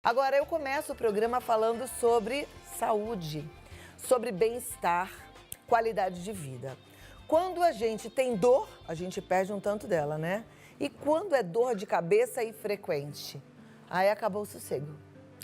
Agora eu começo o programa falando sobre saúde, sobre bem-estar, qualidade de vida. Quando a gente tem dor, a gente perde um tanto dela, né? E quando é dor de cabeça e frequente, aí acabou o sossego.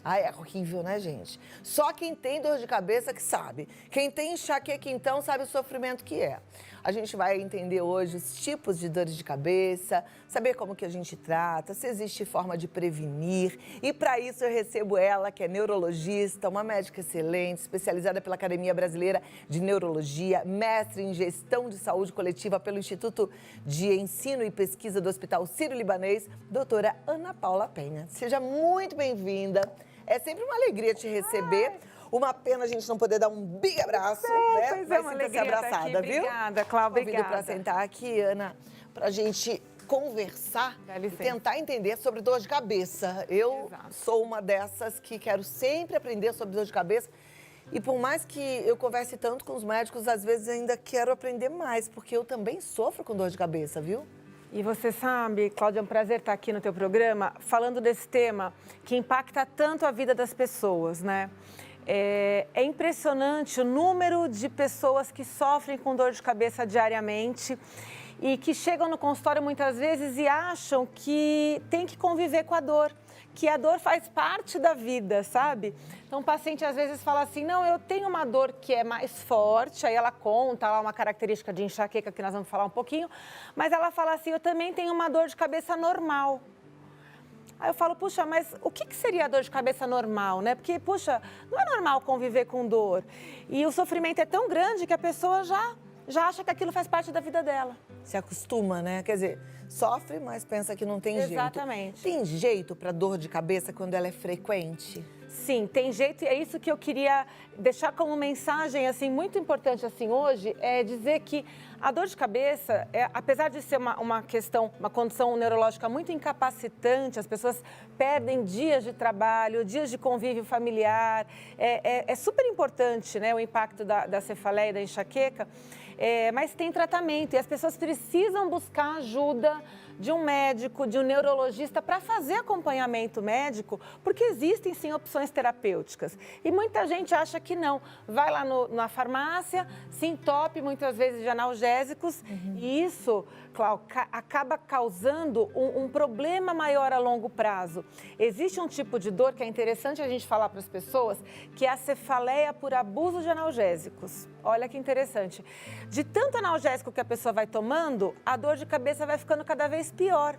Ai, é horrível, né, gente? Só quem tem dor de cabeça que sabe. Quem tem enxaqueca, então, sabe o sofrimento que é. A gente vai entender hoje os tipos de dores de cabeça, saber como que a gente trata, se existe forma de prevenir. E para isso eu recebo ela, que é neurologista, uma médica excelente, especializada pela Academia Brasileira de Neurologia, mestre em gestão de saúde coletiva pelo Instituto de Ensino e Pesquisa do Hospital Sírio-Libanês, doutora Ana Paula Penha. Seja muito bem-vinda. É sempre uma alegria te receber. Uma pena a gente não poder dar um big abraço, né? Pois Mas é, uma sinta-se alegria abraçada, estar aqui. viu? Obrigada, Cláudia, Convido obrigada. para sentar aqui, Ana, para a gente conversar Dá e licença. tentar entender sobre dor de cabeça. Eu Exato. sou uma dessas que quero sempre aprender sobre dor de cabeça. E por mais que eu converse tanto com os médicos, às vezes ainda quero aprender mais, porque eu também sofro com dor de cabeça, viu? E você sabe, Cláudia, é um prazer estar aqui no teu programa, falando desse tema que impacta tanto a vida das pessoas, né? É impressionante o número de pessoas que sofrem com dor de cabeça diariamente e que chegam no consultório muitas vezes e acham que tem que conviver com a dor, que a dor faz parte da vida, sabe? Então, o paciente às vezes fala assim, não, eu tenho uma dor que é mais forte, aí ela conta lá uma característica de enxaqueca que nós vamos falar um pouquinho, mas ela fala assim, eu também tenho uma dor de cabeça normal. Aí eu falo, puxa, mas o que seria a dor de cabeça normal, né? Porque, puxa, não é normal conviver com dor. E o sofrimento é tão grande que a pessoa já acha que aquilo faz parte da vida dela. Se acostuma, né? Quer dizer, sofre, mas pensa que não tem jeito. Exatamente. Tem jeito para dor de cabeça quando ela é frequente? Sim, tem jeito e é isso que eu queria deixar como mensagem assim muito importante assim hoje, é dizer que a dor de cabeça, apesar de ser uma questão, uma condição neurológica muito incapacitante, as pessoas perdem dias de trabalho, dias de convívio familiar, é super importante, né, o impacto da cefaleia e da enxaqueca, mas tem tratamento e as pessoas precisam buscar ajuda de um médico, de um neurologista para fazer acompanhamento médico, porque existem sim opções terapêuticas. E muita gente acha que não. Vai lá na farmácia, se entope muitas vezes de analgésicos e isso, Cláudia, acaba causando um problema maior a longo prazo. Existe um tipo de dor que é interessante a gente falar para as pessoas, que é a cefaleia por abuso de analgésicos. Olha que interessante. De tanto analgésico que a pessoa vai tomando, a dor de cabeça vai ficando cada vez pior.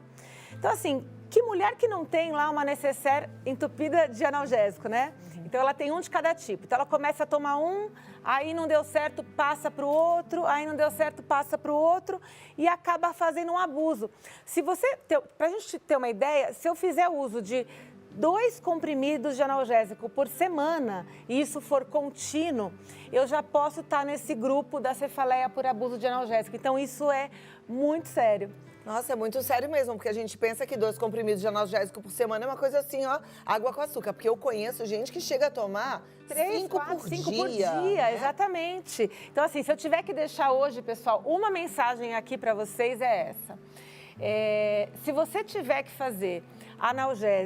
Então, assim, que mulher que não tem lá uma necessaire entupida de analgésico, né? Então, ela tem um de cada tipo. Então, ela começa a tomar um, aí não deu certo, passa para o outro, aí não deu certo, passa para o outro e acaba fazendo um abuso. Se você, para a gente ter uma ideia, se eu fizer uso de 2 comprimidos de analgésico por semana e isso for contínuo, eu já posso estar nesse grupo da cefaleia por abuso de analgésico. Então, isso é muito sério. Nossa, é muito sério mesmo, porque a gente pensa que 2 comprimidos de analgésico por semana é uma coisa assim, ó, água com açúcar. Porque eu conheço gente que chega a tomar 5 por dia. Né? Exatamente. Então, assim, se eu tiver que deixar hoje, pessoal, uma mensagem aqui para vocês é essa. Se você tiver que fazer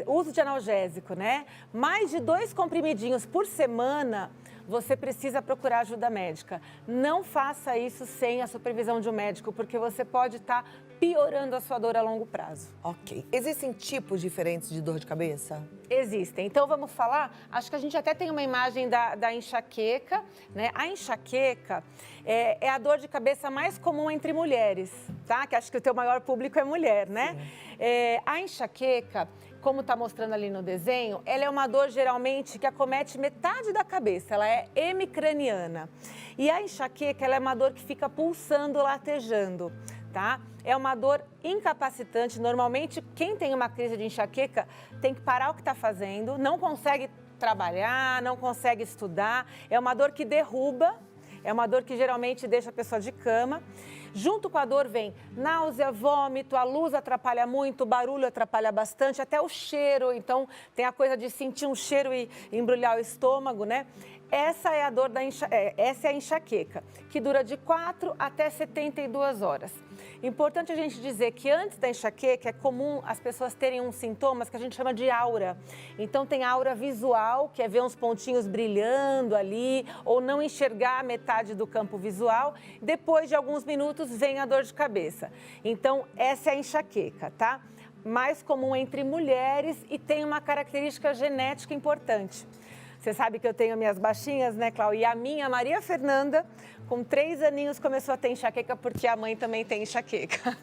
uso de analgésico, né? Mais de 2 comprimidinhos por semana, você precisa procurar ajuda médica. Não faça isso sem a supervisão de um médico, porque você pode estar piorando a sua dor a longo prazo. Ok. Existem tipos diferentes de dor de cabeça? Existem. Então, vamos falar, acho que a gente até tem uma imagem da enxaqueca, né? A enxaqueca é a dor de cabeça mais comum entre mulheres, tá? Que acho que o teu maior público é mulher, né? A enxaqueca, como está mostrando ali no desenho, ela é uma dor geralmente que acomete metade da cabeça, ela é hemicraniana. E a enxaqueca, ela é uma dor que fica pulsando, latejando, tá? É uma dor incapacitante, normalmente quem tem uma crise de enxaqueca tem que parar o que está fazendo, não consegue trabalhar, não consegue estudar, é uma dor que derruba, é uma dor que geralmente deixa a pessoa de cama. Junto com a dor vem náusea, vômito, a luz atrapalha muito, o barulho atrapalha bastante, até o cheiro, então tem a coisa de sentir um cheiro e embrulhar o estômago, né? Essa é a dor essa é a enxaqueca, que dura de 4 até 72 horas. Importante a gente dizer que antes da enxaqueca é comum as pessoas terem uns sintomas que a gente chama de aura. Então tem aura visual, que é ver uns pontinhos brilhando ali, ou não enxergar metade do campo visual. Depois de alguns minutos vem a dor de cabeça. Então essa é a enxaqueca, tá? Mais comum entre mulheres e tem uma característica genética importante. Você sabe que eu tenho minhas baixinhas, né, Cláudia? E a minha, Maria Fernanda, com 3 aninhos, começou a ter enxaqueca porque a mãe também tem enxaqueca.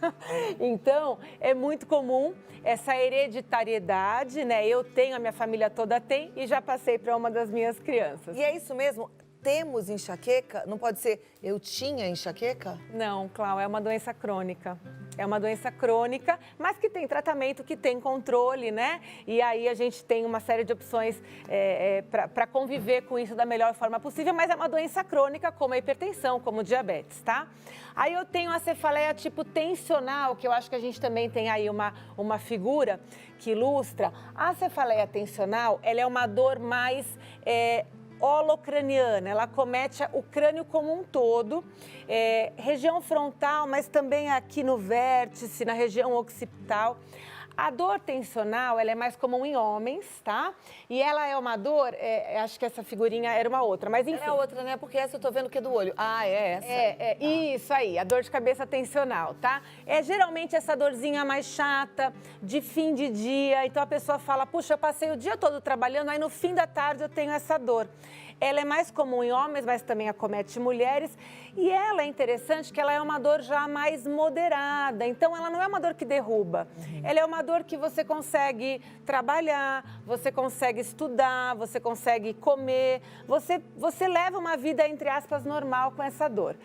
Então, é muito comum essa hereditariedade, né? Eu tenho, a minha família toda tem e já passei para uma das minhas crianças. E é isso mesmo? Temos enxaqueca? Não pode ser eu tinha enxaqueca? Não, Cláudia, é uma doença crônica. É uma doença crônica, mas que tem tratamento, que tem controle, né? E aí a gente tem uma série de opções para conviver com isso da melhor forma possível, mas é uma doença crônica, como a hipertensão, como o diabetes, tá? Aí eu tenho a cefaleia tipo tensional, que eu acho que a gente também tem aí uma figura que ilustra. A cefaleia tensional, ela é uma dor mais holocraniana, ela acomete o crânio como um todo, região frontal, mas também aqui no vértice, na região occipital. A dor tensional, ela é mais comum em homens, tá? E ela é uma dor, acho que essa figurinha era uma outra, mas enfim. Era outra, né? Porque essa eu tô vendo que é do olho. Ah, é essa? Isso aí, a dor de cabeça tensional, tá? É geralmente essa dorzinha mais chata, de fim de dia. Então a pessoa fala, puxa, eu passei o dia todo trabalhando, aí no fim da tarde eu tenho essa dor. Ela é mais comum em homens, mas também acomete mulheres. E ela é interessante que ela é uma dor já mais moderada. Então, ela não é uma dor que derruba. Ela é uma dor que você consegue trabalhar, você consegue estudar, você consegue comer. Você leva uma vida, entre aspas, normal com essa dor.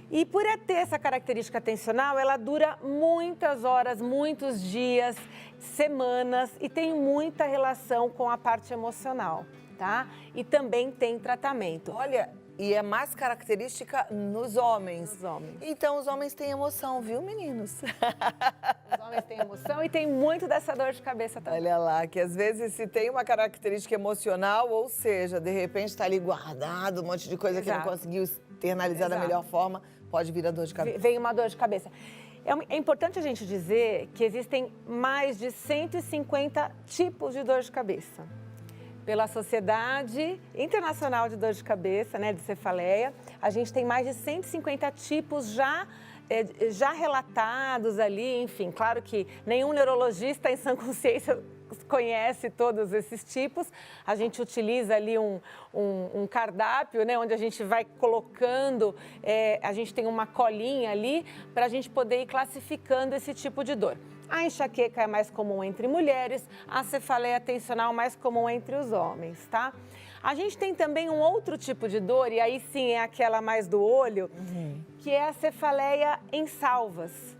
E por ter essa característica tensional, ela dura muitas horas, muitos dias, semanas e tem muita relação com a parte emocional. Tá? E também tem tratamento. Olha, e é mais característica nos homens. Nos homens. Então, os homens têm emoção, viu, meninos? Os homens têm emoção e tem muito dessa dor de cabeça também. Olha lá, que às vezes se tem uma característica emocional, ou seja, de repente está ali guardado um monte de coisa que não conseguiu externalizar da melhor forma, pode vir a dor de cabeça. Vem uma dor de cabeça. É importante a gente dizer que existem mais de 150 tipos de dor de cabeça. Pela Sociedade Internacional de Dor de Cabeça, né, de cefaleia, a gente tem mais de 150 tipos já relatados ali, enfim, claro que nenhum neurologista em sã consciência conhece todos esses tipos. A gente utiliza ali um cardápio, né, onde a gente vai colocando, a gente tem uma colinha ali para a gente poder ir classificando esse tipo de dor. A enxaqueca é mais comum entre mulheres, a cefaleia tensional mais comum entre os homens, tá? A gente tem também um outro tipo de dor, e aí sim é aquela mais do olho, que é a cefaleia em salvas.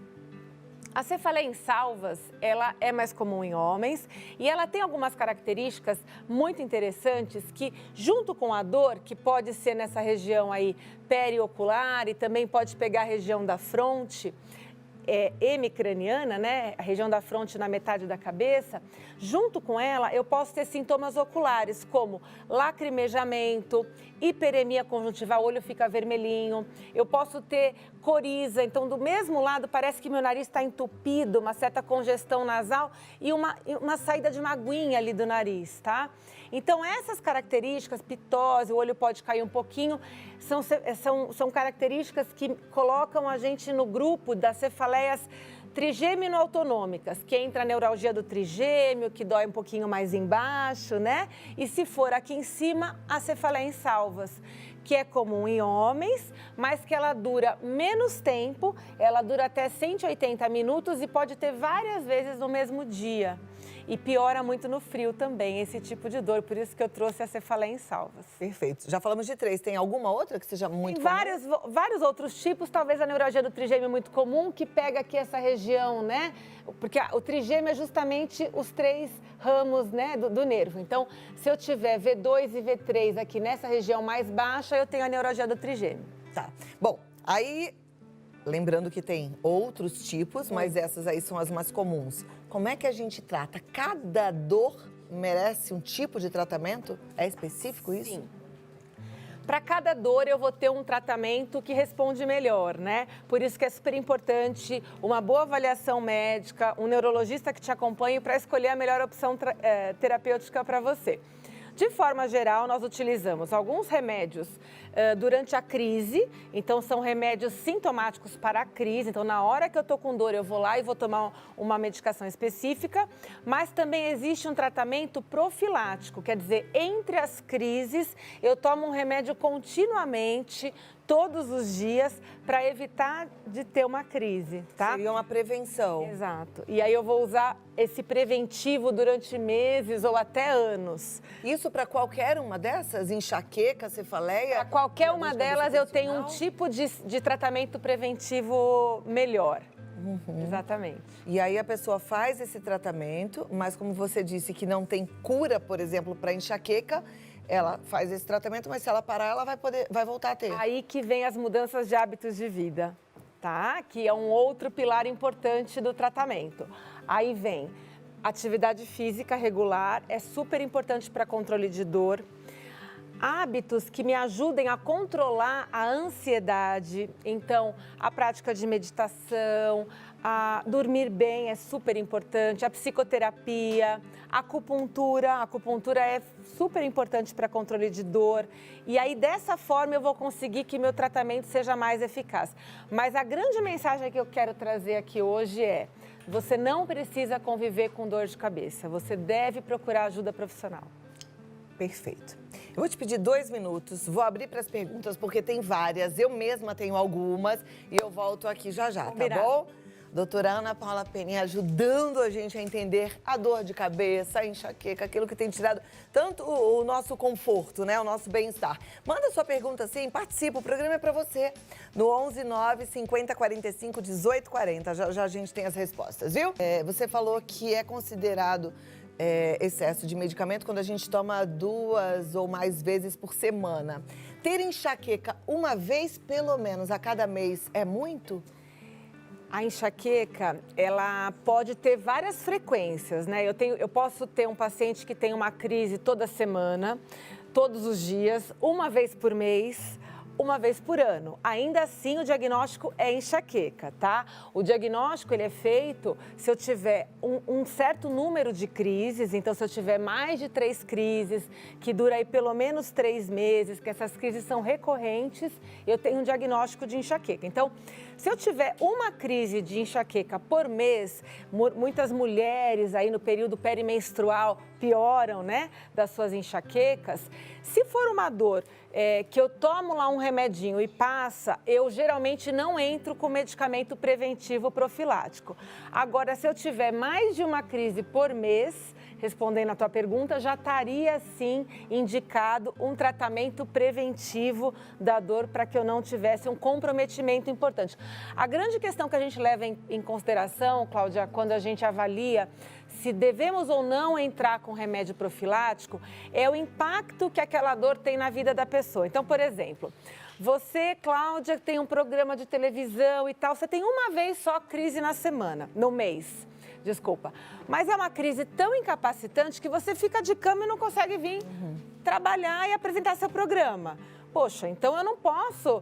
A cefaleia em salvas, ela é mais comum em homens e ela tem algumas características muito interessantes que, junto com a dor, que pode ser nessa região aí periocular e também pode pegar a região da fronte, hemicraniana, né, a região da fronte na metade da cabeça, junto com ela eu posso ter sintomas oculares como lacrimejamento, hiperemia conjuntival, o olho fica vermelhinho, eu posso ter coriza, então do mesmo lado parece que meu nariz está entupido, uma certa congestão nasal e uma saída de uma aguinha ali do nariz, tá? Então essas características, pitose, o olho pode cair um pouquinho, são características que colocam a gente no grupo das cefaleias trigêmino-autonômicas, que entra a neuralgia do trigêmeo, que dói um pouquinho mais embaixo, né? E se for aqui em cima, a cefaleia em salvas, que é comum em homens, mas que ela dura menos tempo, ela dura até 180 minutos e pode ter várias vezes no mesmo dia. E piora muito no frio também, esse tipo de dor, por isso que eu trouxe a cefaleia em salvas. Perfeito. Já falamos de 3. Tem alguma outra que seja muito comum? Vários outros tipos, talvez a neuralgia do trigêmeo é muito comum, que pega aqui essa região, né? Porque o trigêmeo é justamente os 3 ramos, né, do nervo. Então, se eu tiver V2 e V3 aqui nessa região mais baixa, eu tenho a neuralgia do trigêmeo. Tá. Bom, aí, lembrando que tem outros tipos, mas essas aí são as mais comuns. Como é que a gente trata? Cada dor merece um tipo de tratamento? É específico isso? Sim. para cada dor eu vou ter um tratamento que responde melhor, né? Por isso que é super importante uma boa avaliação médica, um neurologista que te acompanhe para escolher a melhor opção terapêutica para você. De forma geral, nós utilizamos alguns remédios durante a crise, então são remédios sintomáticos para a crise, então na hora que eu estou com dor eu vou lá e vou tomar uma medicação específica, mas também existe um tratamento profilático, quer dizer, entre as crises eu tomo um remédio continuamente, todos os dias, para evitar de ter uma crise, tá? Seria uma prevenção. Exato. E aí eu vou usar esse preventivo durante meses ou até anos. Isso para qualquer uma dessas? Enxaqueca, cefaleia? Para qualquer uma delas eu tenho um tipo de tratamento preventivo melhor. Exatamente. E aí a pessoa faz esse tratamento, mas como você disse que não tem cura, por exemplo, para enxaqueca, ela faz esse tratamento, mas se ela parar, ela vai voltar a ter. Aí que vem as mudanças de hábitos de vida, tá? Que é um outro pilar importante do tratamento. Aí vem atividade física regular, é super importante para controle de dor. Hábitos que me ajudem a controlar a ansiedade, então a prática de meditação, a dormir bem é super importante, a psicoterapia, a acupuntura é super importante para controle de dor e aí dessa forma eu vou conseguir que meu tratamento seja mais eficaz. Mas a grande mensagem que eu quero trazer aqui hoje é: você não precisa conviver com dor de cabeça, você deve procurar ajuda profissional. Perfeito. Eu vou te pedir 2 minutos, vou abrir para as perguntas porque tem várias, eu mesma tenho algumas e eu volto aqui já, Combinado. Tá bom? Doutora Ana Paula Penin ajudando a gente a entender a dor de cabeça, a enxaqueca, aquilo que tem tirado tanto o nosso conforto, né? O nosso bem-estar. Manda sua pergunta sim, participa, o programa é para você. No 11 9 50 45 18 40, já a gente tem as respostas, viu? Você falou que é considerado excesso de medicamento quando a gente toma 2 ou mais vezes por semana. Ter enxaqueca uma vez, pelo menos, a cada mês é muito? A enxaqueca, ela pode ter várias frequências, né? Eu posso ter um paciente que tem uma crise toda semana, todos os dias, uma vez por mês, uma vez por ano. Ainda assim, o diagnóstico é enxaqueca, tá? O diagnóstico, ele é feito se eu tiver um certo número de crises, então se eu tiver mais de 3 crises, que dura aí pelo menos 3 meses, que essas crises são recorrentes, eu tenho um diagnóstico de enxaqueca. Então, se eu tiver uma crise de enxaqueca por mês, muitas mulheres aí no período perimenstrual pioram, né, das suas enxaquecas. Se for uma dor que eu tomo lá um remedinho e passa, eu geralmente não entro com medicamento preventivo profilático. Agora, se eu tiver mais de uma crise por mês, respondendo a tua pergunta, já estaria sim indicado um tratamento preventivo da dor para que eu não tivesse um comprometimento importante. A grande questão que a gente leva em consideração, Cláudia, quando a gente avalia se devemos ou não entrar com remédio profilático, é o impacto que aquela dor tem na vida da pessoa. Então, por exemplo, você, Cláudia, tem um programa de televisão e tal, você tem uma vez só crise na semana, no mês. Desculpa. Mas é uma crise tão incapacitante que você fica de cama e não consegue vir trabalhar e apresentar seu programa. Poxa, então eu não posso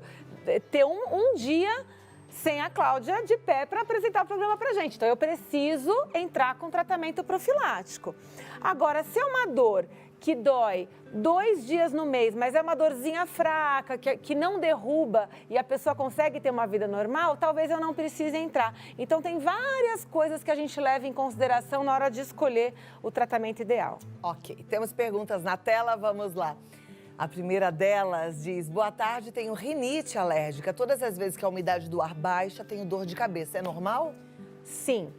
ter um dia sem a Cláudia de pé para apresentar o programa pra gente. Então eu preciso entrar com tratamento profilático. Agora, se é uma dor que dói 2 dias no mês, mas é uma dorzinha fraca, que não derruba e a pessoa consegue ter uma vida normal, talvez eu não precise entrar. Então, tem várias coisas que a gente leva em consideração na hora de escolher o tratamento ideal. Ok, temos perguntas na tela, vamos lá. A primeira delas diz: boa tarde, tenho rinite alérgica. Todas as vezes que a umidade do ar baixa, tenho dor de cabeça. É normal? Sim.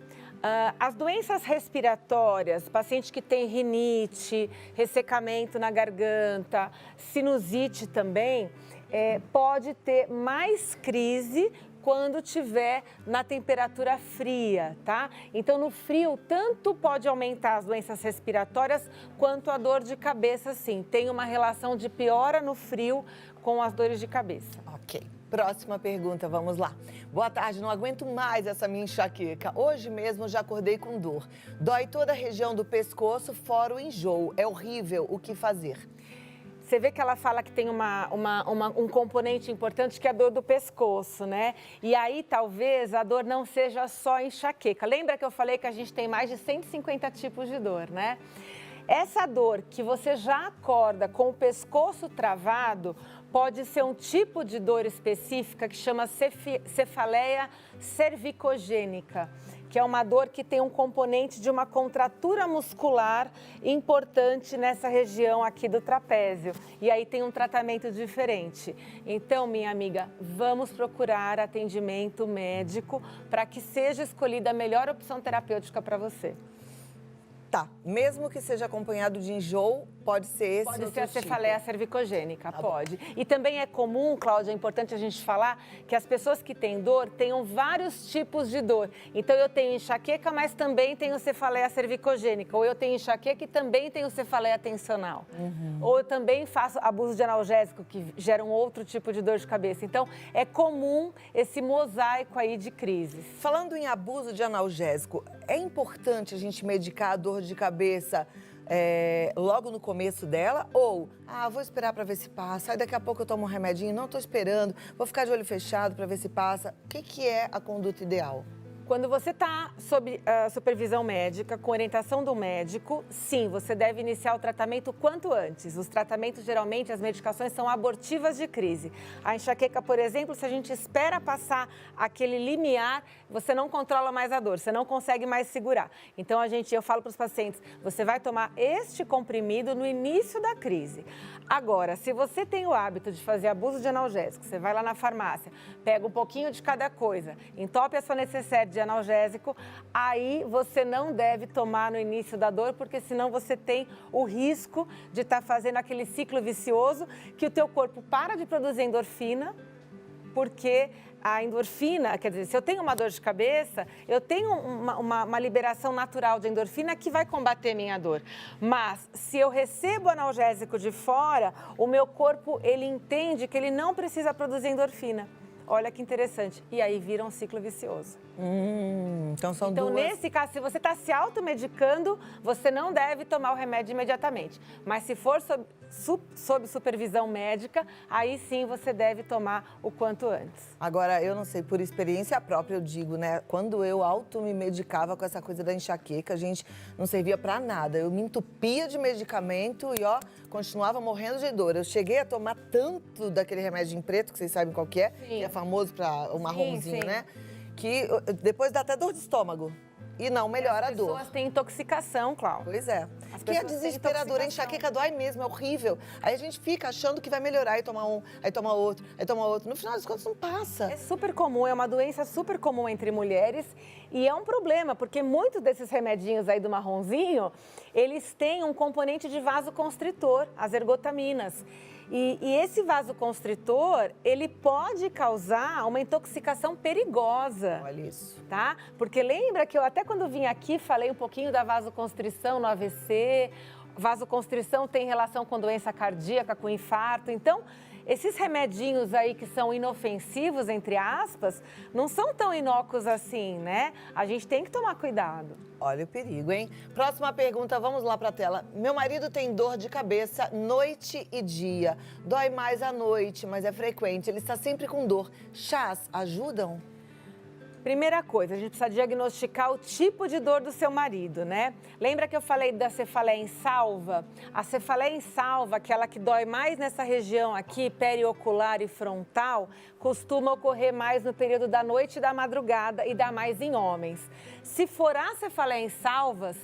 As doenças respiratórias, paciente que tem rinite, ressecamento na garganta, sinusite também, pode ter mais crise quando tiver na temperatura fria, tá? Então, no frio, tanto pode aumentar as doenças respiratórias quanto a dor de cabeça, sim. Tem uma relação de piora no frio com as dores de cabeça. Ok. Próxima pergunta, vamos lá. Boa tarde, não aguento mais essa minha enxaqueca. Hoje mesmo já acordei com dor. Dói toda a região do pescoço, fora o enjoo. É horrível, o que fazer? você vê que ela fala que tem um componente importante que é a dor do pescoço, né? E aí, talvez, a dor não seja só enxaqueca. Lembra que eu falei que a gente tem mais de 150 tipos de dor, né? Essa dor que você já acorda com o pescoço travado pode ser um tipo de dor específica que chama cefaleia cervicogênica, que é uma dor que tem um componente de uma contratura muscular importante nessa região aqui do trapézio. E aí tem um tratamento diferente. Então, minha amiga, vamos procurar atendimento médico para que seja escolhida a melhor opção terapêutica para você. Tá, mesmo que seja acompanhado de enjoo, pode ser esse Pode outro ser a tipo. cefaleia cervicogênica, pode. E também é comum, Cláudia, é importante a gente falar que as pessoas que têm dor tenham vários tipos de dor. Então, eu tenho enxaqueca, mas também tenho cefaleia cervicogênica. Ou eu tenho enxaqueca e também tenho cefaleia tensional. Ou eu também faço abuso de analgésico, que gera um outro tipo de dor de cabeça. Então, é comum esse mosaico aí de crises. Falando em abuso de analgésico, é importante a gente medicar a dor de cabeça logo no começo dela? Ou, vou esperar para ver se passa, aí daqui a pouco eu tomo um remedinho, não estou esperando, vou ficar de olho fechado para ver se passa. O que é a conduta ideal? Quando você está sob supervisão médica, com orientação do médico, sim, você deve iniciar o tratamento quanto antes. Os tratamentos, geralmente, as medicações são abortivas de crise. A enxaqueca, por exemplo, se a gente espera passar aquele limiar, você não controla mais a dor, você não consegue mais segurar. Então, eu falo para os pacientes, você vai tomar este comprimido no início da crise. Agora, se você tem o hábito de fazer abuso de analgésico, você vai lá na farmácia, pega um pouquinho de cada coisa, entope a sua necessaire de analgésico, aí você não deve tomar no início da dor, porque senão você tem o risco de estar fazendo aquele ciclo vicioso que o teu corpo para de produzir endorfina, porque a endorfina, quer dizer, se eu tenho uma dor de cabeça, eu tenho uma liberação natural de endorfina que vai combater minha dor. Mas, se eu recebo analgésico de fora, o meu corpo, ele entende que ele não precisa produzir endorfina. Olha que interessante. E aí vira um ciclo vicioso. Então são Então, duas... nesse caso, se você está se automedicando, você não deve tomar o remédio imediatamente. Mas se for sob supervisão médica, aí sim você deve tomar o quanto antes. Agora, eu não sei, por experiência própria eu digo, né? Quando eu me medicava com essa coisa da enxaqueca, gente, não servia pra nada. Eu me entupia de medicamento e, continuava morrendo de dor. Eu cheguei a tomar tanto daquele remédio em preto, que vocês sabem qual que é famoso pra o marronzinho, né? Que depois dá até dor de estômago. E não melhora a dor. As pessoas têm intoxicação, Cláudia. Pois é. Que é desesperador, a enxaqueca dói mesmo, é horrível. Aí a gente fica achando que vai melhorar, aí toma um, aí toma outro, aí toma outro. No final das contas, não passa. É super comum, é uma doença super comum entre mulheres e é um problema, porque muitos desses remedinhos aí do marronzinho, eles têm um componente de vasoconstritor, as ergotaminas. E esse vasoconstritor, ele pode causar uma intoxicação perigosa. Olha isso. Tá? Porque lembra que eu até quando vim aqui falei um pouquinho da vasoconstrição no AVC. Vasoconstrição tem relação com doença cardíaca, com infarto. Então, esses remedinhos aí que são inofensivos, entre aspas, não são tão inócuos assim, né? A gente tem que tomar cuidado. Olha o perigo, hein? Próxima pergunta, vamos lá pra tela. Meu marido tem dor de cabeça noite e dia. Dói mais à noite, mas é frequente. Ele está sempre com dor. Chás ajudam? Primeira coisa, a gente precisa diagnosticar o tipo de dor do seu marido, né? Lembra que eu falei da cefaleia em salva? A cefaleia em salva, aquela que dói mais nessa região aqui, periocular e frontal, costuma ocorrer mais no período da noite e da madrugada e dá mais em homens. Se for a cefaleia em salvas,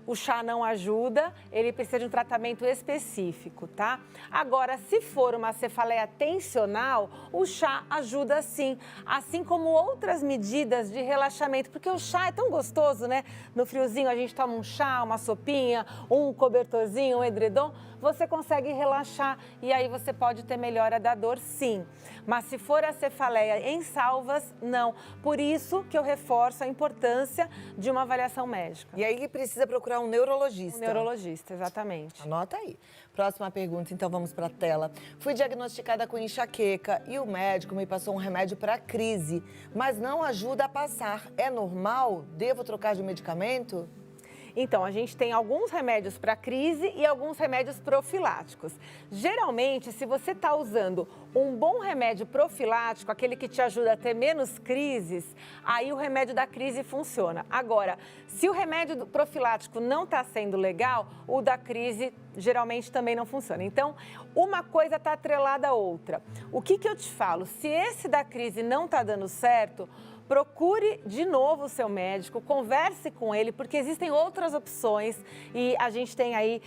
o chá não ajuda, ele precisa de um tratamento específico, tá? Agora, se for uma cefaleia tensional, o chá ajuda sim, assim como outras medidas de relaxamento, porque o chá é tão gostoso, né? No friozinho a gente toma um chá, uma sopinha, um cobertorzinho, um edredom, você consegue relaxar e aí você pode ter melhora da dor, sim. Mas se for a cefaleia em salvas, não. Por isso que eu reforço a importância de uma avaliação médica. E aí precisa procurar um neurologista. Um neurologista, exatamente. Anota aí. Próxima pergunta, então vamos para a tela. Fui diagnosticada com enxaqueca e o médico me passou um remédio para crise, mas não ajuda a passar. É normal? Devo trocar de medicamento? Então, a gente tem alguns remédios para crise e alguns remédios profiláticos. Geralmente, se você está usando um bom remédio profilático, aquele que te ajuda a ter menos crises, aí o remédio da crise funciona. Agora, se o remédio profilático não está sendo legal, o da crise geralmente também não funciona. Então, uma coisa está atrelada à outra. O que eu te falo? Se esse da crise não está dando certo, procure de novo o seu médico, converse com ele, porque existem outras opções e a gente tem aí,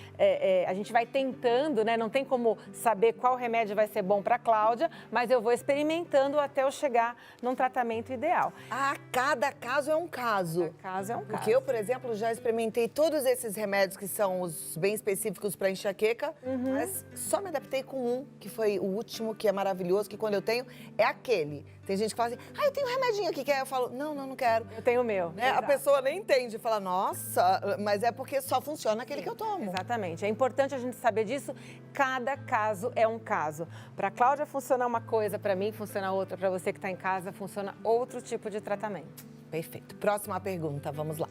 a gente vai tentando, né? Não tem como saber qual remédio vai ser bom para a Cláudia, mas eu vou experimentando até eu chegar num tratamento ideal. Ah, cada caso é um caso. Cada caso é um caso. Porque eu, por exemplo, já experimentei todos esses remédios que são os bem específicos para enxaqueca, mas só me adaptei com um, que foi o último, que é maravilhoso, que quando eu tenho, é aquele. Tem gente que fala assim, eu tenho um remedinho aqui, quer? Eu falo, não quero. Eu tenho o meu. Né? A pessoa nem entende, fala, nossa, mas é porque só funciona aquele que eu tomo. Exatamente. É importante a gente saber disso. Cada caso é um caso. Para a Cláudia funciona uma coisa, para mim funciona outra, para você que está em casa funciona outro tipo de tratamento. Perfeito. Próxima pergunta, vamos lá.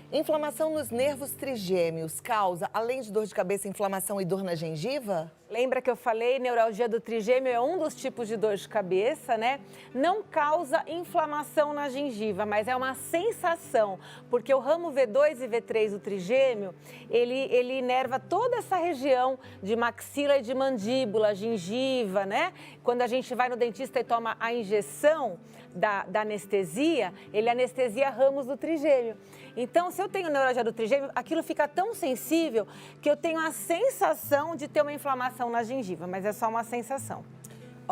Inflamação nos nervos trigêmeos causa, além de dor de cabeça, inflamação e dor na gengiva? Lembra que eu falei, neuralgia do trigêmeo é um dos tipos de dor de cabeça, né? Não causa inflamação na gengiva, mas é uma sensação, porque o ramo V2 e V3 do trigêmeo, ele inerva toda essa região de maxila e de mandíbula, gengiva, né? Quando a gente vai no dentista e toma a injeção da anestesia, ele anestesia ramos do trigêmeo. Então, se eu tenho neuralgia do trigêmeo, aquilo fica tão sensível que eu tenho a sensação de ter uma inflamação na gengiva, mas é só uma sensação.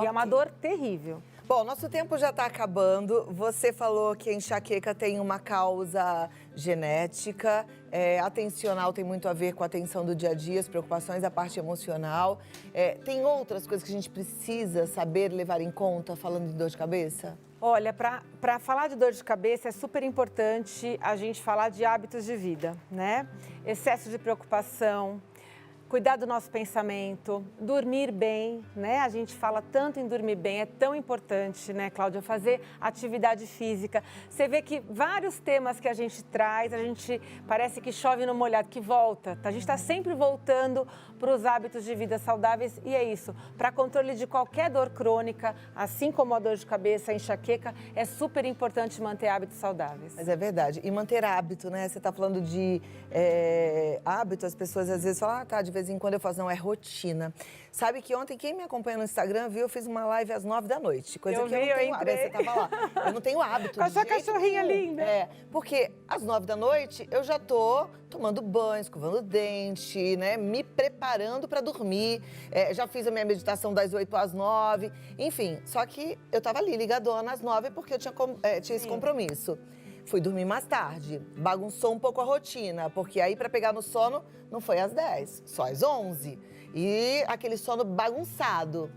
E é uma dor terrível. Bom, nosso tempo já está acabando. Você falou que a enxaqueca tem uma causa genética, atencional tem muito a ver com a tensão do dia a dia, as preocupações, a parte emocional. Tem outras coisas que a gente precisa saber, levar em conta, falando de dor de cabeça? Olha, para falar de dor de cabeça é super importante a gente falar de hábitos de vida, né? Excesso de preocupação, cuidar do nosso pensamento, dormir bem, né? A gente fala tanto em dormir bem, é tão importante, né, Cláudia? Fazer atividade física. Você vê que vários temas que a gente traz, a gente parece que chove no molhado, que volta. A gente está sempre voltando para os hábitos de vida saudáveis e é isso. Para controle de qualquer dor crônica, assim como a dor de cabeça, a enxaqueca, é super importante manter hábitos saudáveis. Mas é verdade. E manter hábito, né? Você está falando de hábito, as pessoas às vezes falam, de vez em quando eu faço, não, é rotina. Sabe que ontem, quem me acompanha no Instagram viu, eu fiz uma live às 9 da noite. Coisa que eu não tenho hábito. Você tava lá. Eu não tenho hábito. Com a sua cachorrinha linda. Porque às 9 da noite eu já tô tomando banho, escovando o dente, né? Me preparando para dormir. Já fiz a minha meditação das 8 às 9. Enfim, só que eu tava ali ligadona às 9 porque eu tinha esse compromisso. Fui dormir mais tarde, bagunçou um pouco a rotina, porque aí para pegar no sono não foi às 10, só às 11. E aquele sono bagunçado.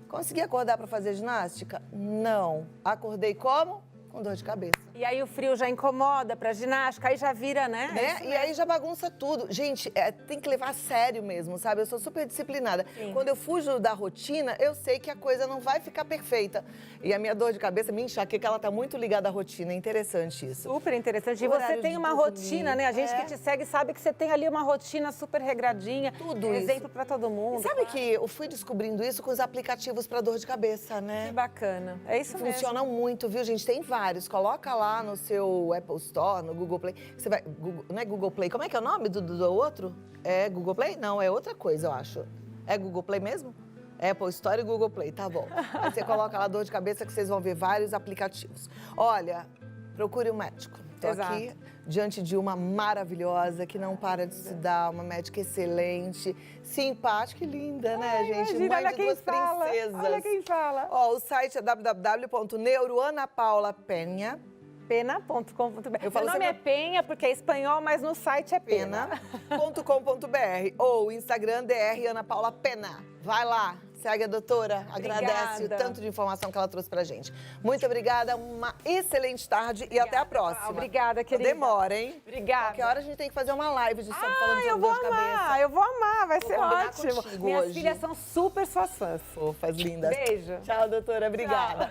Consegui acordar para fazer ginástica? Não. Acordei como? Com dor de cabeça. E aí o frio já incomoda pra ginástica, aí já vira, né? E aí já bagunça tudo. Gente, tem que levar a sério mesmo, sabe? Eu sou super disciplinada. Sim. Quando eu fujo da rotina, eu sei que a coisa não vai ficar perfeita. E a minha dor de cabeça, minha enxaqueca, ela tá muito ligada à rotina. É interessante isso. Super interessante. E você tem uma rotina, né? A gente que te segue sabe que você tem ali uma rotina super regradinha. Tudo isso. Exemplo pra todo mundo. E sabe que eu fui descobrindo isso com os aplicativos pra dor de cabeça, né? Que bacana. É isso mesmo. Funcionam muito, viu, gente? Tem vários. Coloca lá no seu Apple Store, no Google Play. Você vai. Não é Google Play? Como é que é o nome do outro? É Google Play? Não, é outra coisa, eu acho. É Google Play mesmo? Apple Store e Google Play, tá bom. Aí você coloca lá dor de cabeça que vocês vão ver vários aplicativos. Olha, procure um médico. Tô aqui diante de uma maravilhosa que não para de estudar, uma médica excelente, simpática e linda, né, gente? Imagina, Mãe de duas princesas. Olha quem fala. Ó, o site é www.neuroanapaulapenha. Pena.com.br. O nome é Penha, porque é espanhol, mas no site é Pena. Pena.com.br ou o Instagram DR Ana Paula Pena. Vai lá, segue a doutora, agradece o tanto de informação que ela trouxe pra gente. Muito obrigada, uma excelente tarde e até a próxima. Obrigada, querida. Demora, hein? Obrigada. Qualquer hora a gente tem que fazer uma live de falando sobre dor de cabeça. Eu vou amar, vai ser ótimo. Minhas hoje. filhas são super suas fãs. Fofas, lindas. Beijo. Tchau, doutora. Obrigada. Tchau.